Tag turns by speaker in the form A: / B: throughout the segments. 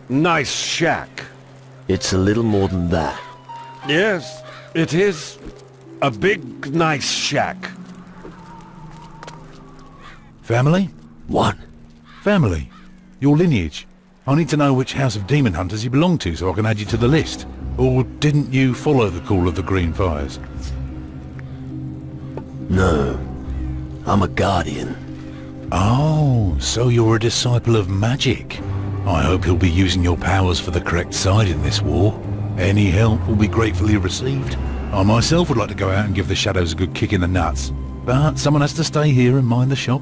A: Nice shack.
B: It's a little more than that.
A: Yes, it is. A big, nice shack.
C: Family?
B: What?
C: Family. Your lineage. I need to know which house of demon hunters you belong to so I can add you to the list. Or didn't you follow the call of the Green Fires?
B: No. I'm a guardian.
C: Oh, so you're a disciple of magic. I hope you'll be using your powers for the correct side in this war. Any help will be gratefully received. I myself would like to go out and give the shadows a good kick in the nuts, but someone has to stay here and mind the shop.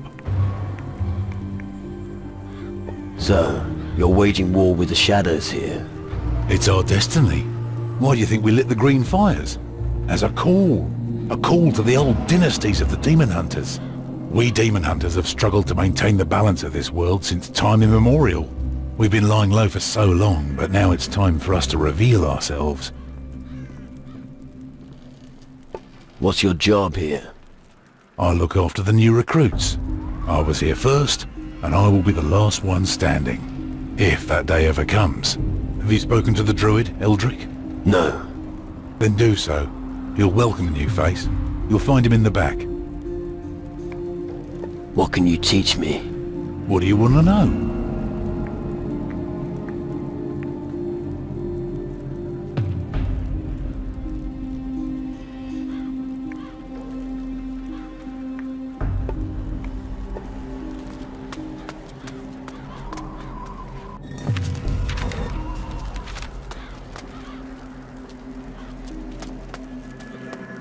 B: So, you're waging war with the shadows here?
C: It's our destiny. Why do you think we lit the Green Fires? As a call. A call to the old dynasties of the demon hunters. We demon hunters have struggled to maintain the balance of this world since time immemorial. We've been lying low for so long, but now it's time for us to reveal ourselves.
B: What's your job here?
C: I look after the new recruits. I was here first, and I will be the last one standing. If that day ever comes. Have you spoken to the druid, Eldrick?
B: No.
C: Then do so. He'll welcome a new face. You'll find him in the back.
B: What can you teach me?
C: What do you want to know?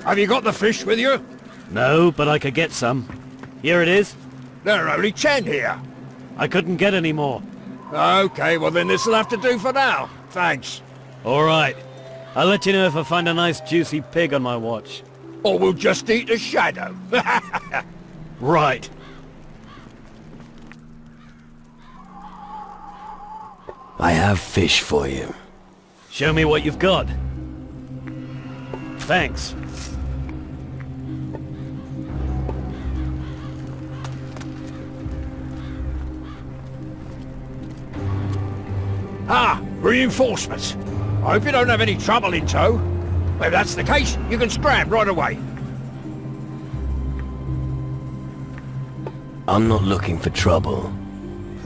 D: Have you got the fish with you?
E: No, but I could get some. Here it is.
D: There are only 10 here.
E: I couldn't get any more.
D: Okay, well then this'll have to do for now. Thanks.
E: All right. I'll let you know if I find a nice juicy pig on my watch.
D: Or we'll just eat a shadow.
E: Right.
B: I have fish for you.
E: Show me what you've got. Thanks.
D: Ah, reinforcements. I hope you don't have any trouble in tow. Well, if that's the case, you can scram right away.
B: I'm not looking for trouble.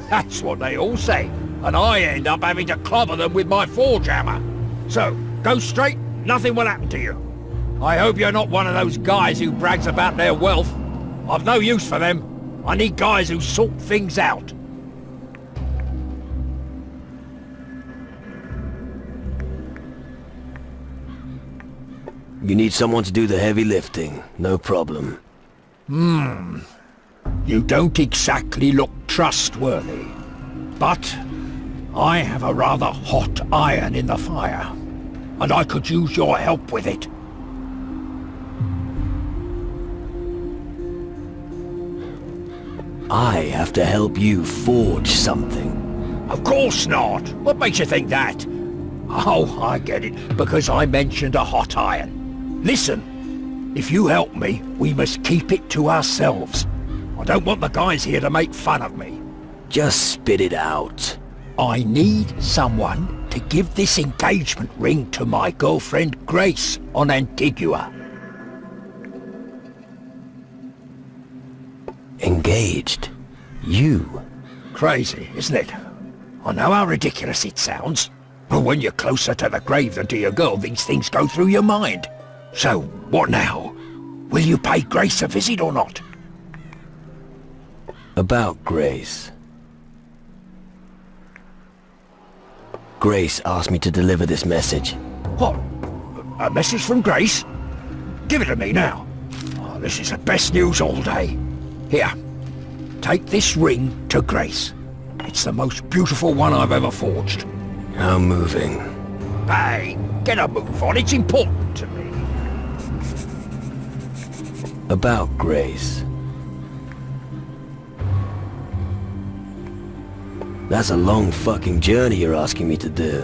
D: That's what they all say. And I end up having to clobber them with my forge hammer. So, go straight, nothing will happen to you. I hope you're not one of those guys who brags about their wealth. I've no use for them. I need guys who sort things out.
B: You need someone to do the heavy lifting. No problem.
D: You don't exactly look trustworthy. But I have a rather hot iron in the fire. And I could use your help with it.
B: I have to help you forge something.
D: Of course not. What makes you think that? Oh, I get it. Because I mentioned a hot iron. Listen, if you help me, we must keep it to ourselves. I don't want the guys here to make fun of me.
B: Just spit it out.
D: I need someone to give this engagement ring to my girlfriend Grace on Antigua.
B: Engaged? You?
D: Crazy, isn't it? I know how ridiculous it sounds, but when you're closer to the grave than to your girl, these things go through your mind. So, what now? Will you pay Grace a visit or not?
B: About Grace. Grace asked me to deliver this message.
D: What? A message from Grace? Give it to me now. Oh, this is the best news all day. Here, take this ring to Grace. It's the most beautiful one I've ever forged.
B: How moving.
D: Hey, get a move on, it's important to me.
B: About Grace. That's a long fucking journey you're asking me to do.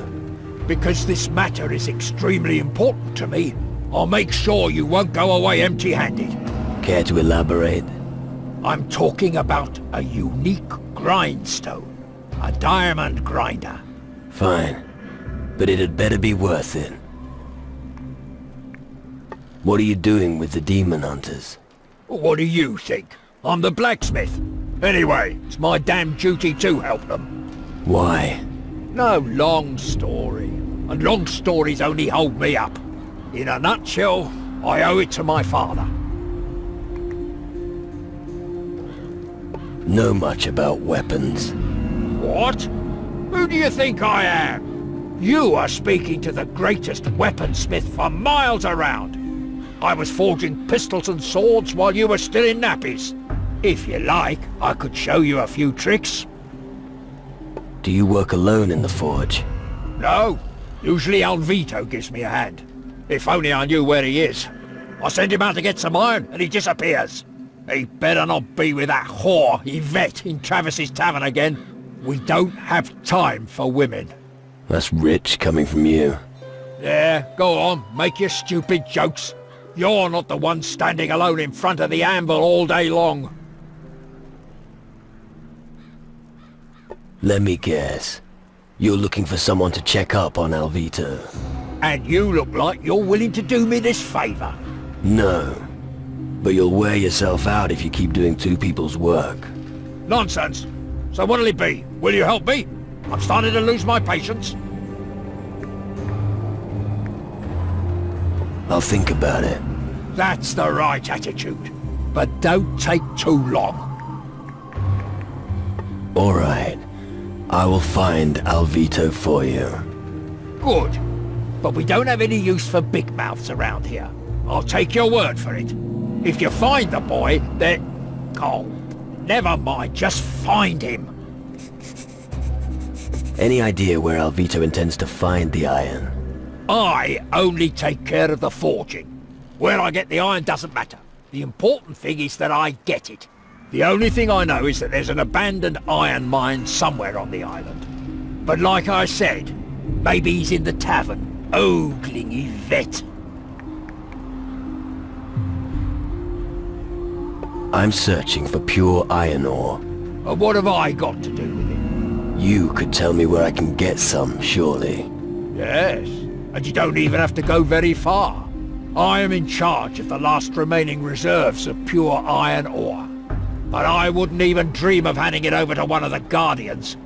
D: Because this matter is extremely important to me, I'll make sure you won't go away empty-handed.
B: Care to elaborate?
D: I'm talking about a unique grindstone. A diamond grinder.
B: Fine. But it'd better be worth it. What are you doing with the demon hunters?
D: What do you think? I'm the blacksmith. Anyway, it's my damn duty to help them.
B: Why?
D: No long story. And long stories only hold me up. In a nutshell, I owe it to my father.
B: Know much about weapons?
D: What? Who do you think I am? You are speaking to the greatest weaponsmith for miles around. I was forging pistols and swords while you were still in nappies. If you like, I could show you a few tricks.
B: Do you work alone in the forge?
D: No. Usually Alvito gives me a hand. If only I knew where he is. I send him out to get some iron and he disappears. He better not be with that whore, Yvette, in Travis's tavern again. We don't have time for women.
B: That's rich coming from you.
D: Yeah, go on, make your stupid jokes. You're not the one standing alone in front of the anvil all day long.
B: Let me guess. You're looking for someone to check up on Alvito.
D: And you look like you're willing to do me this favor.
B: No. But you'll wear yourself out if you keep doing two people's work.
D: Nonsense. So what'll it be? Will you help me? I'm starting to lose my patience.
B: I'll think about it.
D: That's the right attitude. But don't take too long.
B: All right. I will find Alvito for you.
D: Good. But we don't have any use for big mouths around here. I'll take your word for it. If you find the boy, then... Oh, never mind. Just find him.
B: Any idea where Alvito intends to find the iron?
D: I only take care of the forging. Where I get the iron doesn't matter. The important thing is that I get it. The only thing I know is that there's an abandoned iron mine somewhere on the island. But like I said, maybe he's in the tavern, ogling Yvette.
B: I'm searching for pure iron ore.
D: And what have I got to do with it?
B: You could tell me where I can get some, surely.
D: Yes, and you don't even have to go very far. I am in charge of the last remaining reserves of pure iron ore. But I wouldn't even dream of handing it over to one of the Guardians.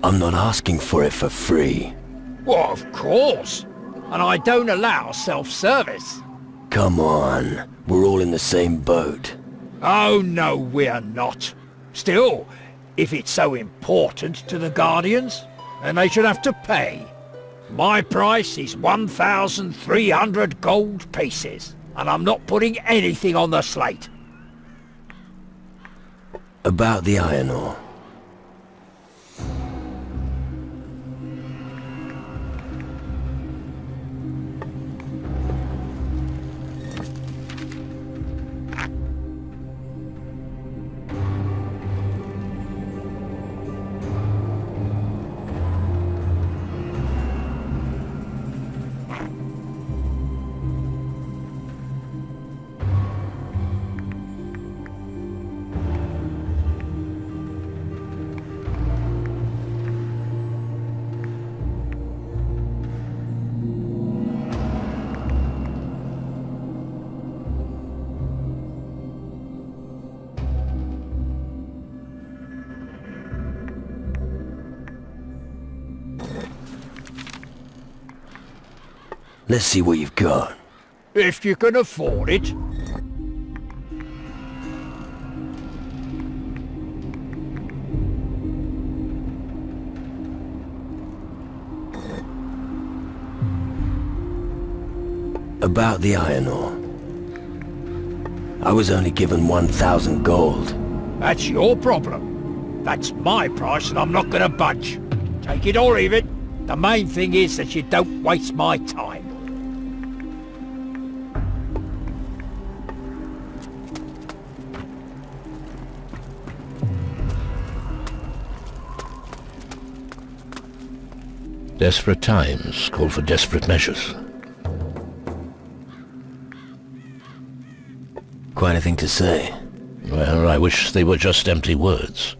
B: I'm not asking for it for free.
D: Well, of course. And I don't allow self-service.
B: Come on, we're all in the same boat.
D: Oh, no, we're not. Still, if it's so important to the Guardians, then they should have to pay. My price is 1,300 gold pieces, and I'm not putting anything on the slate.
B: About the iron ore. Let's see what you've got.
D: If you can afford it.
B: About the iron ore. I was only given 1,000 gold.
D: That's your problem. That's my price and I'm not gonna budge. Take it or leave it. The main thing is that you don't waste my time.
F: Desperate times call for desperate measures.
B: Quite a thing to say.
F: Well, I wish they were just empty words.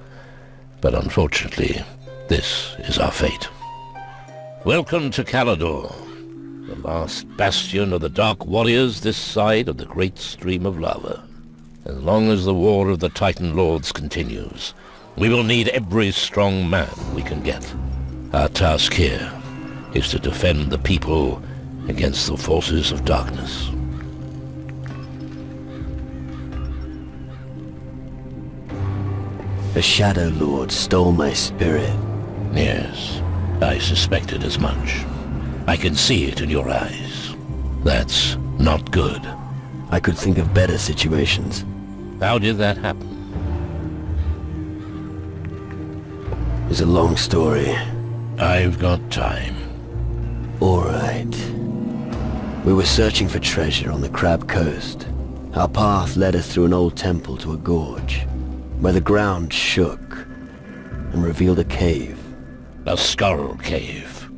F: But unfortunately, this is our fate. Welcome to Calador, the last bastion of the Dark Warriors this side of the great stream of lava. As long as the war of the Titan Lords continues, we will need every strong man we can get. Our task here is to defend the people against the forces of darkness.
B: The Shadow Lord stole my spirit.
F: Yes, I suspected as much. I can see it in your eyes. That's not good.
B: I could think of better situations.
F: How did that happen?
B: It's a long story.
F: I've got time.
B: All right. We were searching for treasure on the Crab Coast. Our path led us through an old temple to a gorge, where the ground shook and revealed a cave.
F: A skull cave.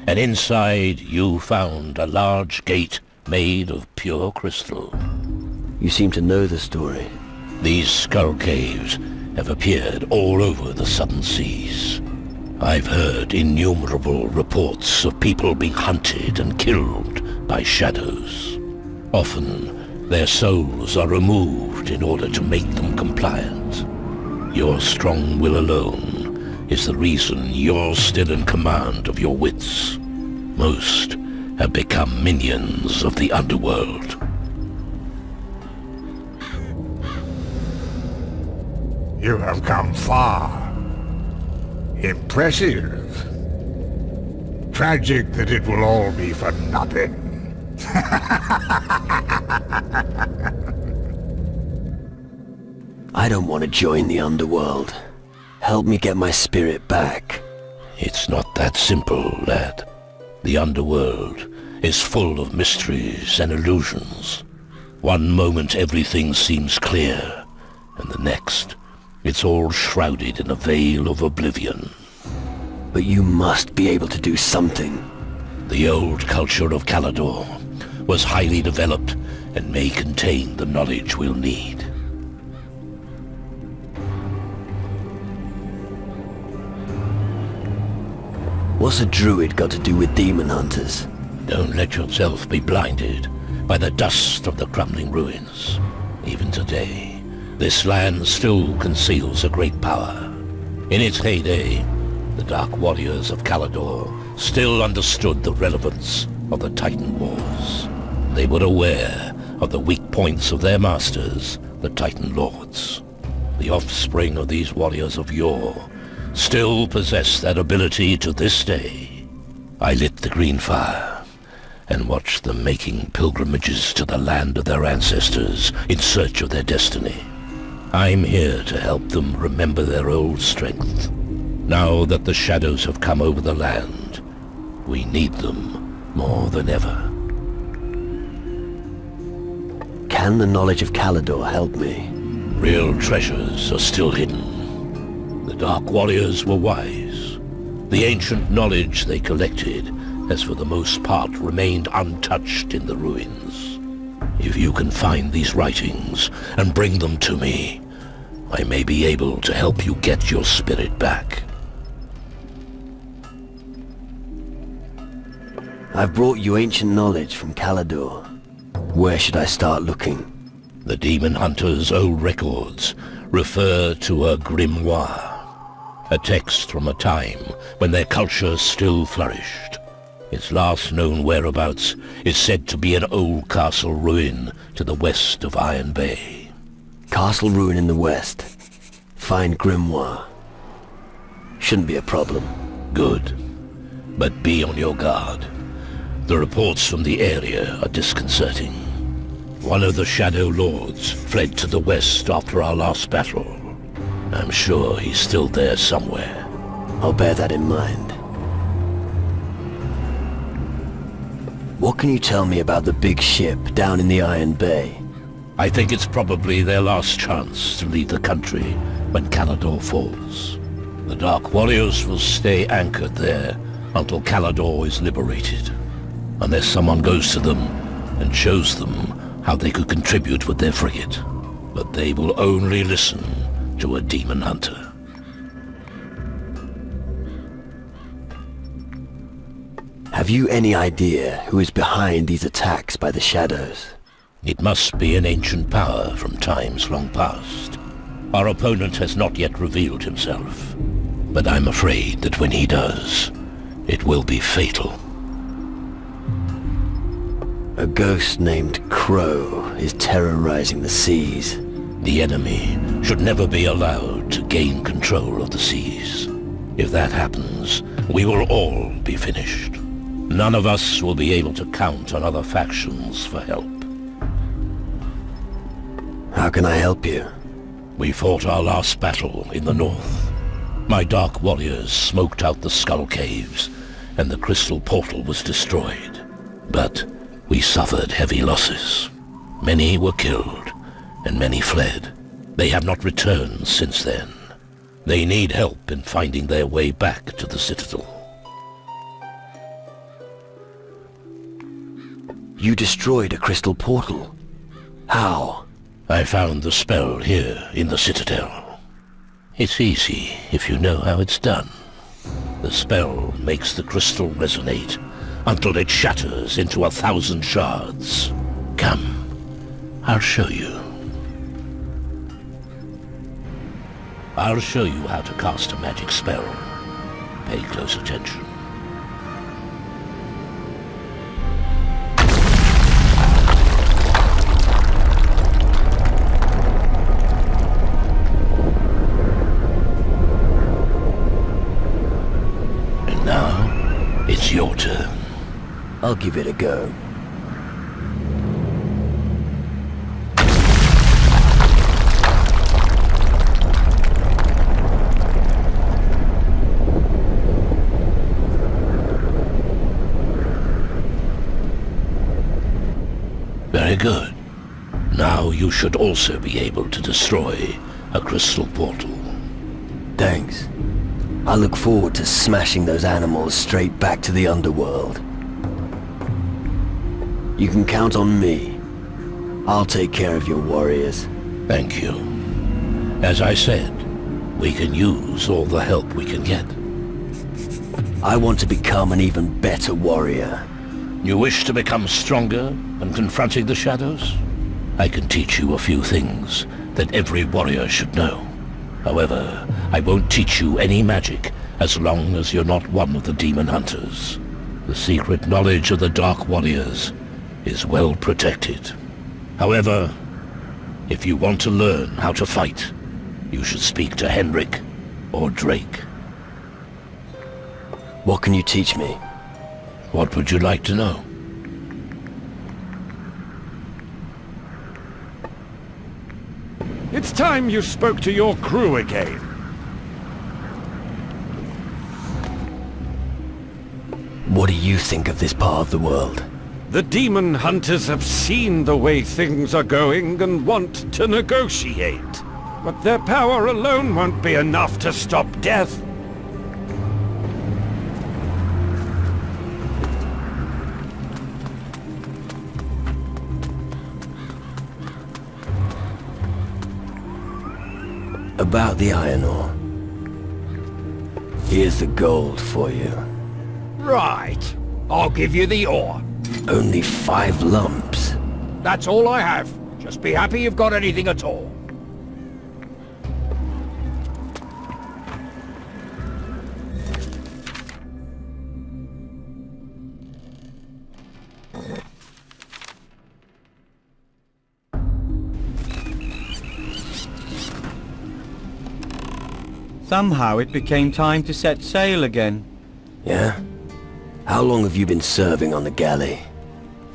F: And inside you found a large gate made of pure crystal.
B: You seem to know the story.
F: These skull caves have appeared all over the southern seas. I've heard innumerable reports of people being hunted and killed by shadows. Often, their souls are removed in order to make them compliant. Your strong will alone is the reason you're still in command of your wits. Most have become minions of the underworld.
G: You have come far. Impressive. Tragic that it will all be for nothing.
B: I don't want to join the underworld. Help me get my spirit back.
F: It's not that simple, lad. The underworld is full of mysteries and illusions. One moment everything seems clear, and the next, it's all shrouded in a veil of oblivion.
B: But you must be able to do something.
F: The old culture of Calador was highly developed and may contain the knowledge we'll need.
B: What's a druid got to do with demon hunters?
F: Don't let yourself be blinded by the dust of the crumbling ruins. Even today, this land still conceals a great power. In its heyday, the Dark Warriors of Calador still understood the relevance of the Titan Wars. They were aware of the weak points of their masters, the Titan Lords. The offspring of these warriors of yore still possess that ability to this day. I lit the green fire and watched them making pilgrimages to the land of their ancestors in search of their destiny. I'm here to help them remember their old strength. Now that the shadows have come over the land, we need them more than ever.
B: Can the knowledge of Calador help me?
F: Real treasures are still hidden. The Dark Warriors were wise. The ancient knowledge they collected has for the most part remained untouched in the ruins. If you can find these writings and bring them to me, I may be able to help you get your spirit back.
B: I've brought you ancient knowledge from Calador. Where should I start looking?
F: The Demon Hunter's old records refer to a grimoire, a text from a time when their culture still flourished. Its last known whereabouts is said to be an old castle ruin to the west of Iron Bay.
B: Castle ruin in the west. Find grimoire. Shouldn't be a problem.
F: Good. But be on your guard. The reports from the area are disconcerting. One of the Shadow Lords fled to the west after our last battle. I'm sure he's still there somewhere.
B: I'll bear that in mind. What can you tell me about the big ship down in the Iron Bay?
F: I think it's probably their last chance to leave the country when Calador falls. The Dark Warriors will stay anchored there until Calador is liberated, unless someone goes to them and shows them how they could contribute with their frigate. but they will only listen to a demon hunter.
B: Have you any idea who is behind these attacks by the shadows?
F: It must be an ancient power from times long past. Our opponent has not yet revealed himself, but I'm afraid that when he does, it will be fatal.
B: A ghost named Crow is terrorizing the seas.
F: The enemy should never be allowed to gain control of the seas. If that happens, we will all be finished. None of us will be able to count on other factions for help.
B: How can I help you?
F: We fought our last battle in the north. My dark warriors smoked out the skull caves, and the crystal portal was destroyed. But we suffered heavy losses. Many were killed, and many fled. They have not returned since then. They need help in finding their way back to the Citadel.
B: You destroyed a crystal portal. How?
F: I found the spell here in the Citadel. It's easy if you know how it's done. The spell makes the crystal resonate until it shatters into 1,000 shards. Come, I'll show you. I'll show you how to cast a magic spell. Pay close attention. And now, it's your turn.
B: I'll give it a go.
F: Very good. Now you should also be able to destroy a crystal portal.
B: Thanks. I look forward to smashing those animals straight back to the underworld. You can count on me. I'll take care of your warriors.
F: Thank you. As I said, we can use all the help we can get.
B: I want to become an even better warrior.
F: You wish to become stronger when confronting the shadows? I can teach you a few things that every warrior should know. However, I won't teach you any magic as long as you're not one of the demon hunters. The secret knowledge of the Dark Warriors is well protected. However, if you want to learn how to fight, you should speak to Henrik or Drake.
B: What can you teach me?
F: What would you like to know?
A: It's time you spoke to your crew again.
B: What do you think of this part of the world?
A: The demon hunters have seen the way things are going and want to negotiate. But their power alone won't be enough to stop death.
B: About the iron ore. Here's the gold for you.
D: Right. I'll give you the ore.
B: Only 5 lumps.
D: That's all I have. Just be happy you've got anything at all.
H: Somehow it became time to set sail again.
B: Yeah? How long have you been serving on the galley?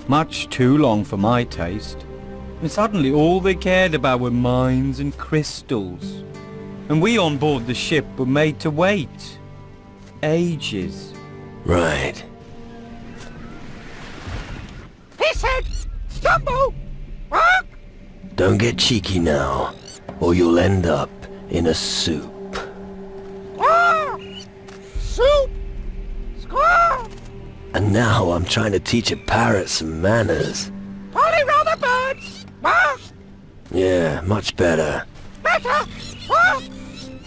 H: Much too long for my taste. And suddenly all they cared about were mines and crystals. And we on board the ship were made to wait. Ages.
B: Right.
D: He said, stumble! Walk!
B: Don't get cheeky now, or you'll end up in a soup.
D: Soup! Squaw!
B: And now I'm trying to teach a parrot some manners.
D: Polly roll the birds! Walk!
B: Yeah, much better.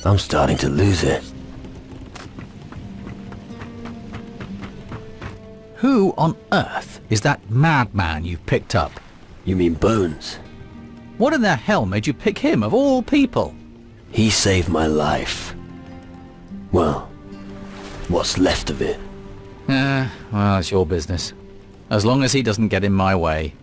B: I'm starting to lose it.
I: Who on earth is that madman you've picked up?
B: You mean Bones?
I: What in the hell made you pick him of all people?
B: He saved my life. Well, what's left of it.
I: Well, it's your business. As long as he doesn't get in my way.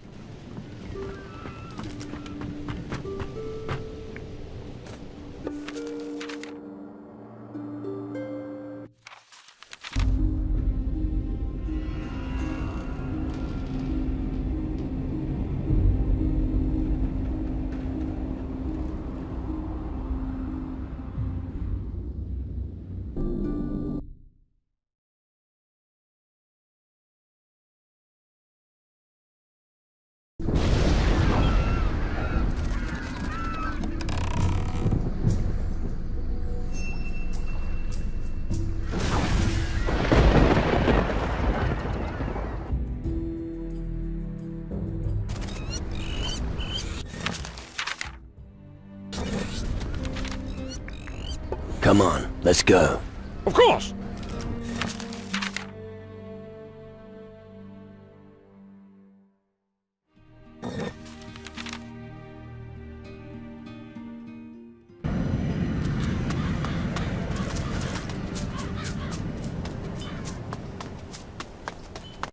B: Come on, let's go.
A: Of course.